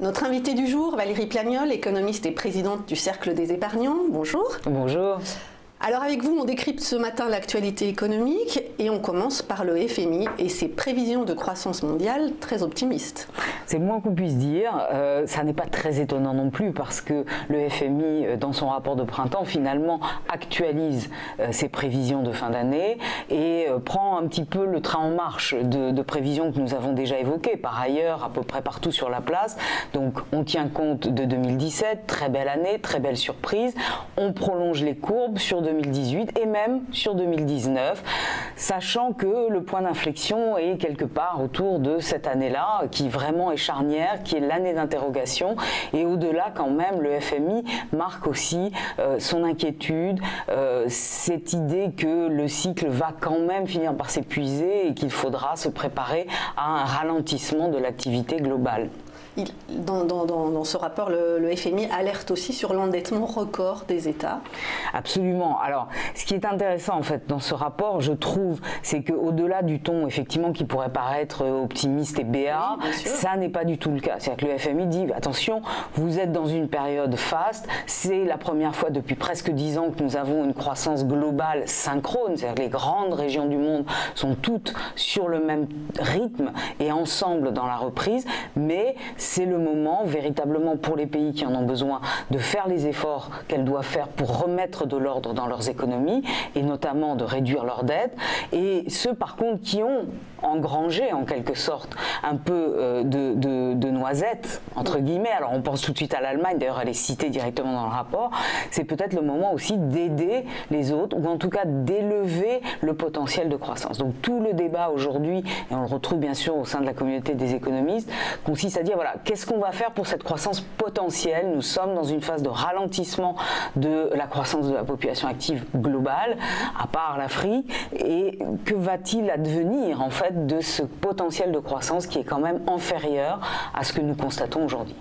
Notre invitée du jour, Valérie Plagnol, économiste et présidente du Cercle des épargnants. Bonjour. Bonjour. Alors avec vous, on décrypte ce matin l'actualité économique et on commence par le FMI et ses prévisions de croissance mondiale très optimistes. C'est le moins qu'on puisse dire. Ça n'est pas très étonnant non plus parce que le FMI, dans son rapport de printemps, finalement actualise ses prévisions de fin d'année et prend un petit peu le train en marche de prévisions que nous avons déjà évoquées par ailleurs à peu près partout sur la place. Donc on tient compte de 2017, très belle année, très belle surprise. On prolonge les courbes sur 2018 et même sur 2019, sachant que le point d'inflexion est quelque part autour de cette année-là, qui vraiment est charnière, qui est l'année d'interrogation. Et au-delà, quand même, le FMI marque aussi son inquiétude, cette idée que le cycle va quand même finir par s'épuiser et qu'il faudra se préparer à un ralentissement de l'activité globale. Dans ce rapport, le FMI alerte aussi sur l'endettement record des États. Absolument. Alors, ce qui est intéressant en fait dans ce rapport, je trouve, c'est qu'au-delà du ton effectivement qui pourrait paraître optimiste et béat, oui, ça n'est pas du tout le cas. C'est-à-dire que le FMI dit attention, vous êtes dans une période faste, c'est la première fois depuis presque 10 ans que nous avons une croissance globale synchrone, c'est-à-dire que les grandes régions du monde sont toutes sur le même rythme et ensemble dans la reprise, mais c'est le moment véritablement pour les pays qui en ont besoin de faire les efforts qu'elles doivent faire pour remettre de l'ordre dans leurs économies et notamment de réduire leurs dettes. Et ceux par contre qui ont engrangé en quelque sorte un peu de noisettes entre guillemets, alors on pense tout de suite à l'Allemagne, d'ailleurs elle est citée directement dans le rapport, c'est peut-être le moment aussi d'aider les autres ou en tout cas d'élever le potentiel de croissance. Donc tout le débat aujourd'hui, et on le retrouve bien sûr au sein de la communauté des économistes, consiste à dire voilà, qu'est-ce qu'on va faire pour cette croissance potentielle? Nous sommes dans une phase de ralentissement de la croissance de la population active globale, à part l'Afrique, et que va-t-il advenir en fait de ce potentiel de croissance qui est quand même inférieur à ce que nous constatons aujourd'hui?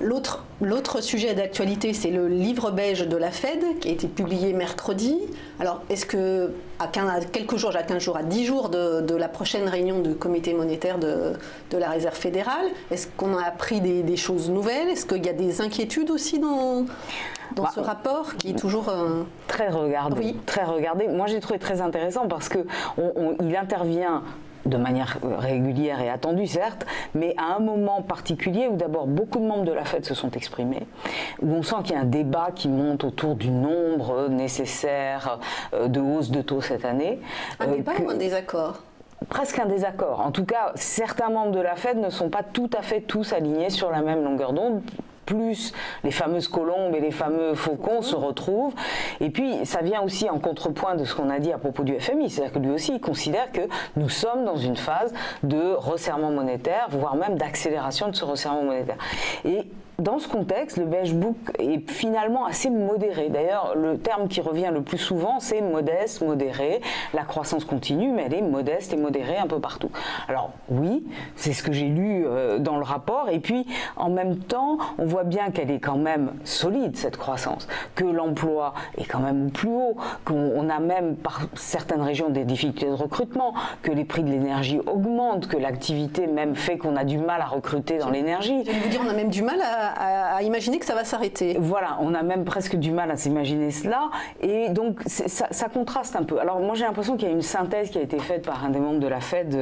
L'autre sujet d'actualité, c'est le livre beige de la Fed qui a été publié mercredi. Alors, est-ce que à 15 jours, à 10 jours de la prochaine réunion du comité monétaire de la Réserve fédérale, est-ce qu'on a appris des choses nouvelles? Est-ce qu'il y a des inquiétudes aussi dans ce rapport qui est toujours très regardé, oui. Très regardé. Moi, j'ai trouvé très intéressant parce que il intervient de manière régulière et attendue certes, mais à un moment particulier où d'abord beaucoup de membres de la Fed se sont exprimés, où on sent qu'il y a un débat qui monte autour du nombre nécessaire de hausse de taux cette année. Un débat ou un désaccord? Presque un désaccord. En tout cas, certains membres de la Fed ne sont pas tout à fait tous alignés sur la même longueur d'onde. Plus les fameuses colombes et les fameux faucons se retrouvent. Et puis, ça vient aussi en contrepoint de ce qu'on a dit à propos du FMI. C'est-à-dire que lui aussi, il considère que nous sommes dans une phase de resserrement monétaire, voire même d'accélération de ce resserrement monétaire. Et dans ce contexte, le Beige Book est finalement assez modéré. D'ailleurs, le terme qui revient le plus souvent, c'est modeste, modéré. La croissance continue, mais elle est modeste et modérée un peu partout. Alors oui, c'est ce que j'ai lu dans le rapport. Et puis, en même temps, on voit bien qu'elle est quand même solide, cette croissance. Que l'emploi est quand même plus haut. Qu'on a même, par certaines régions, des difficultés de recrutement. Que les prix de l'énergie augmentent. Que l'activité même fait qu'on a du mal à recruter dans l'énergie. Je vais vous dire, on a même du mal à imaginer que ça va s'arrêter. Voilà, on a même presque du mal à s'imaginer cela, et donc ça contraste un peu. Alors moi j'ai l'impression qu'il y a une synthèse qui a été faite par un des membres de la Fed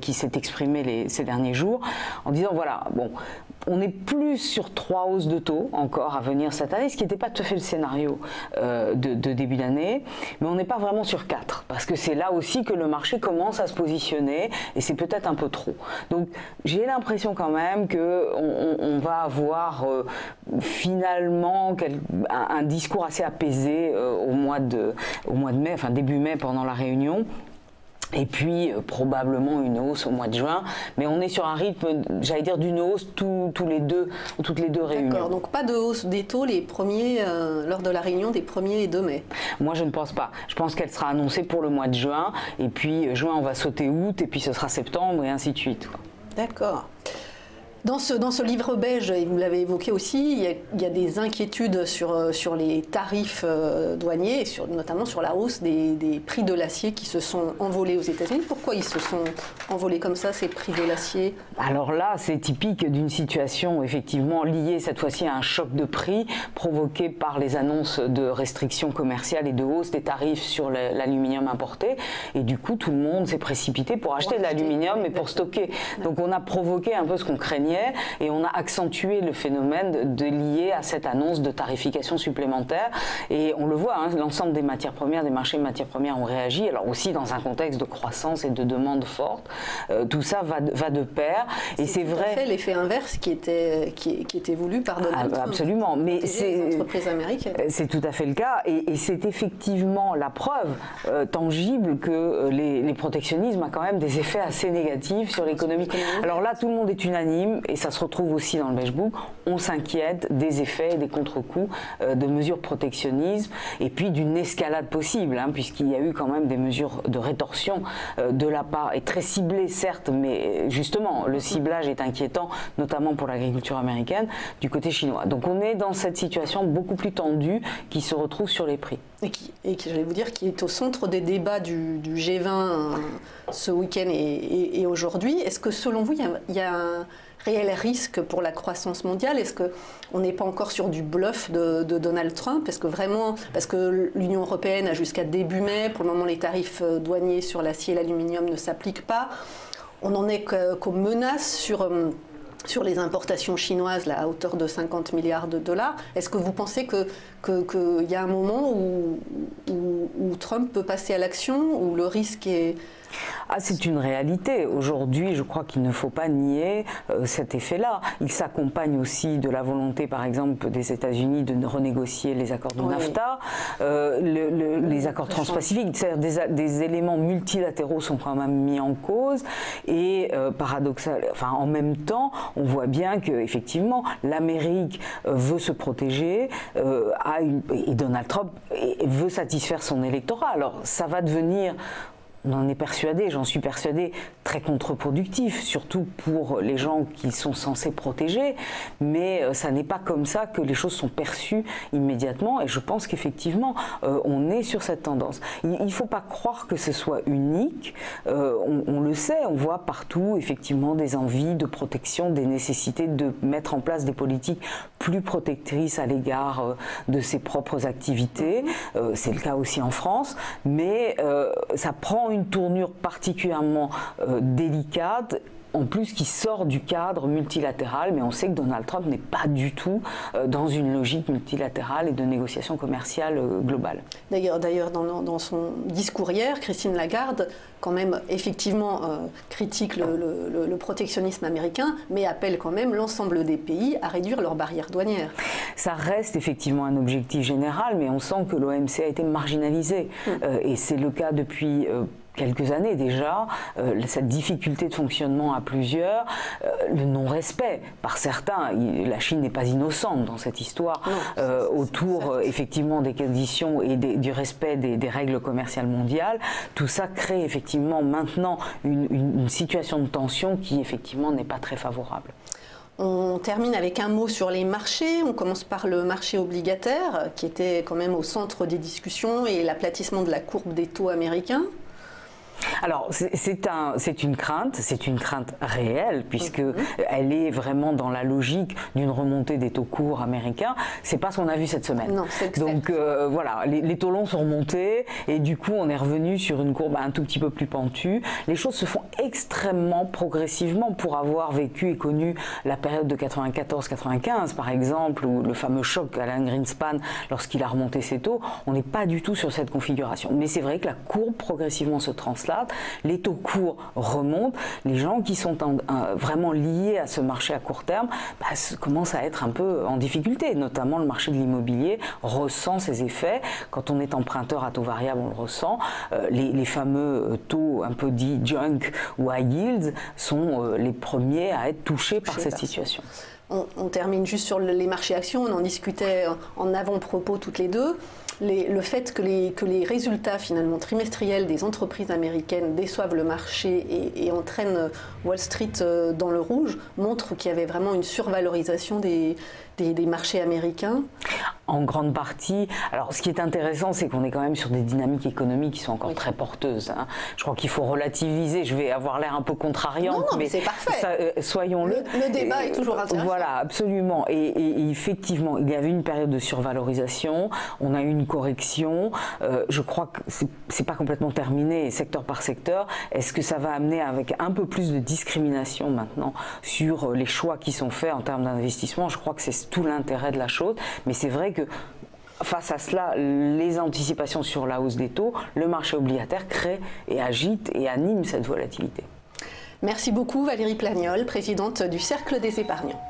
qui s'est exprimé ces derniers jours, en disant voilà, bon, on est plus sur 3 hausses de taux encore à venir cette année, ce qui n'était pas tout à fait le scénario de début d'année, mais on n'est pas vraiment sur 4, parce que c'est là aussi que le marché commence à se positionner, et c'est peut-être un peu trop. Donc j'ai l'impression quand même qu'on va avoir finalement un discours assez apaisé au mois de mai, enfin début mai pendant la réunion. Et puis probablement une hausse au mois de juin, mais on est sur un rythme, j'allais dire, d'une hausse toutes les deux réunions. D'accord, donc pas de hausse des taux lors de la réunion des 1er et 2 mai. Moi je ne pense pas. Je pense qu'elle sera annoncée pour le mois de juin, et puis juin on va sauter août, et puis ce sera septembre, et ainsi de suite. D'accord. Dans ce livre beige, et vous l'avez évoqué aussi, il y a des inquiétudes sur les tarifs douaniers, et notamment sur la hausse des prix de l'acier qui se sont envolés aux États-Unis. Pourquoi ils se sont envolés comme ça, ces prix de l'acier? Alors là, c'est typique d'une situation effectivement liée cette fois-ci à un choc de prix provoqué par les annonces de restrictions commerciales et de hausse des tarifs sur l'aluminium importé. Et du coup, tout le monde s'est précipité pour acheter de l'aluminium et pour stocker. Donc on a provoqué un peu ce qu'on craignait et on a accentué le phénomène lié à cette annonce de tarification supplémentaire. Et on le voit, hein, l'ensemble des matières premières, des marchés de matières premières ont réagi, alors aussi dans un contexte de croissance et de demande forte. Tout ça va de pair. Et c'est vrai. C'est l'effet inverse qui était voulu par Donald Trump. Absolument. Mais c'est entreprises américaines. C'est tout à fait le cas. Et c'est effectivement la preuve tangible que les protectionnismes a quand même des effets assez négatifs sur l'économie. Alors là, tout le monde est unanime, et ça se retrouve aussi dans le Beige Book, on s'inquiète des effets et des contre-coups de mesures protectionnisme, et puis d'une escalade possible, hein, puisqu'il y a eu quand même des mesures de rétorsion de la part, et très ciblées certes, mais justement, le ciblage est inquiétant, notamment pour l'agriculture américaine, du côté chinois. Donc on est dans cette situation beaucoup plus tendue qui se retrouve sur les prix. Et qui, j'allais vous dire, qui est au centre des débats du G20 ce week-end et aujourd'hui. Est-ce que selon vous, il y a un réel risque pour la croissance mondiale? Est-ce qu'on n'est pas encore sur du bluff de Donald Trump? Est-ce que vraiment, parce que l'Union européenne a jusqu'à début mai, pour le moment les tarifs douaniers sur l'acier et l'aluminium ne s'appliquent pas, on n'en est qu'aux menaces sur les importations chinoises là, à hauteur de 50 milliards de dollars. Est-ce que vous pensez qu'il y a un moment où Trump peut passer à l'action, où le risque est... Ah, c'est une réalité. Aujourd'hui, je crois qu'il ne faut pas nier cet effet-là. Il s'accompagne aussi de la volonté, par exemple, des États-Unis de renégocier les accords de NAFTA, les accords transpacifiques. C'est-à-dire des éléments multilatéraux sont quand même mis en cause. Et en même temps, on voit bien que effectivement, l'Amérique veut se protéger et Donald Trump veut satisfaire son électorat. Alors, ça va devenir... On en est persuadé, j'en suis persuadé, très contre-productif, surtout pour les gens qui sont censés protéger, mais ça n'est pas comme ça que les choses sont perçues immédiatement, et je pense qu'effectivement, on est sur cette tendance. Il ne faut pas croire que ce soit unique, on le sait, on voit partout effectivement des envies de protection, des nécessités de mettre en place des politiques plus protectrices à l'égard de ses propres activités, c'est le cas aussi en France, mais ça prend une tournure particulièrement délicate, en plus qui sort du cadre multilatéral, mais on sait que Donald Trump n'est pas du tout dans une logique multilatérale et de négociation commerciale globale. D'ailleurs, dans son discours hier, Christine Lagarde, quand même, effectivement, critique le protectionnisme américain, mais appelle quand même l'ensemble des pays à réduire leurs barrières douanières. Ça reste effectivement un objectif général, mais on sent que l'OMC a été marginalisé, et c'est le cas depuis... quelques années déjà, cette difficulté de fonctionnement à plusieurs, le non-respect par certains, la Chine n'est pas innocente dans cette histoire, autour effectivement des conditions et du respect des règles commerciales mondiales, tout ça crée effectivement maintenant une situation de tension qui effectivement n'est pas très favorable. On termine avec un mot sur les marchés. On commence par le marché obligataire, qui était quand même au centre des discussions, et l'aplatissement de la courbe des taux américains. Alors, c'est une crainte réelle, puisque elle est vraiment dans la logique d'une remontée des taux courts américains. C'est pas ce qu'on a vu cette semaine. Non, donc voilà, les taux longs sont remontés, et du coup, on est revenu sur une courbe un tout petit peu plus pentue. Les choses se font extrêmement progressivement pour avoir vécu et connu la période de 94-95, par exemple, ou le fameux choc Alan Greenspan lorsqu'il a remonté ses taux. On n'est pas du tout sur cette configuration. Mais c'est vrai que la courbe progressivement se translate. Les taux courts remontent, les gens qui sont vraiment liés à ce marché à court terme commencent à être un peu en difficulté, notamment le marché de l'immobilier ressent ces effets. Quand on est emprunteur à taux variable, on le ressent. Les fameux taux un peu dits junk ou high yields sont les premiers à être touchés par cette situation. On termine juste sur les marchés actions, on en discutait en avant-propos toutes les deux. le fait que les résultats finalement trimestriels des entreprises américaines déçoivent le marché et entraînent Wall Street dans le rouge montre qu'il y avait vraiment une survalorisation des marchés américains. En grande partie. Alors, ce qui est intéressant, c'est qu'on est quand même sur des dynamiques économiques qui sont encore très porteuses. Hein. Je crois qu'il faut relativiser. Je vais avoir l'air un peu contrariante, non, mais c'est parfait. Soyons-le. Le débat est toujours intéressant. Voilà, absolument. Et effectivement, il y avait une période de survalorisation. On a eu une correction. Je crois que c'est pas complètement terminé, secteur par secteur. Est-ce que ça va amener avec un peu plus de discrimination maintenant sur les choix qui sont faits en termes d'investissement? Je crois que c'est tout l'intérêt de la chose. Mais c'est vrai que face à cela, les anticipations sur la hausse des taux, le marché obligataire crée et agite et anime cette volatilité. Merci beaucoup Valérie Plagnol, présidente du Cercle des épargnants.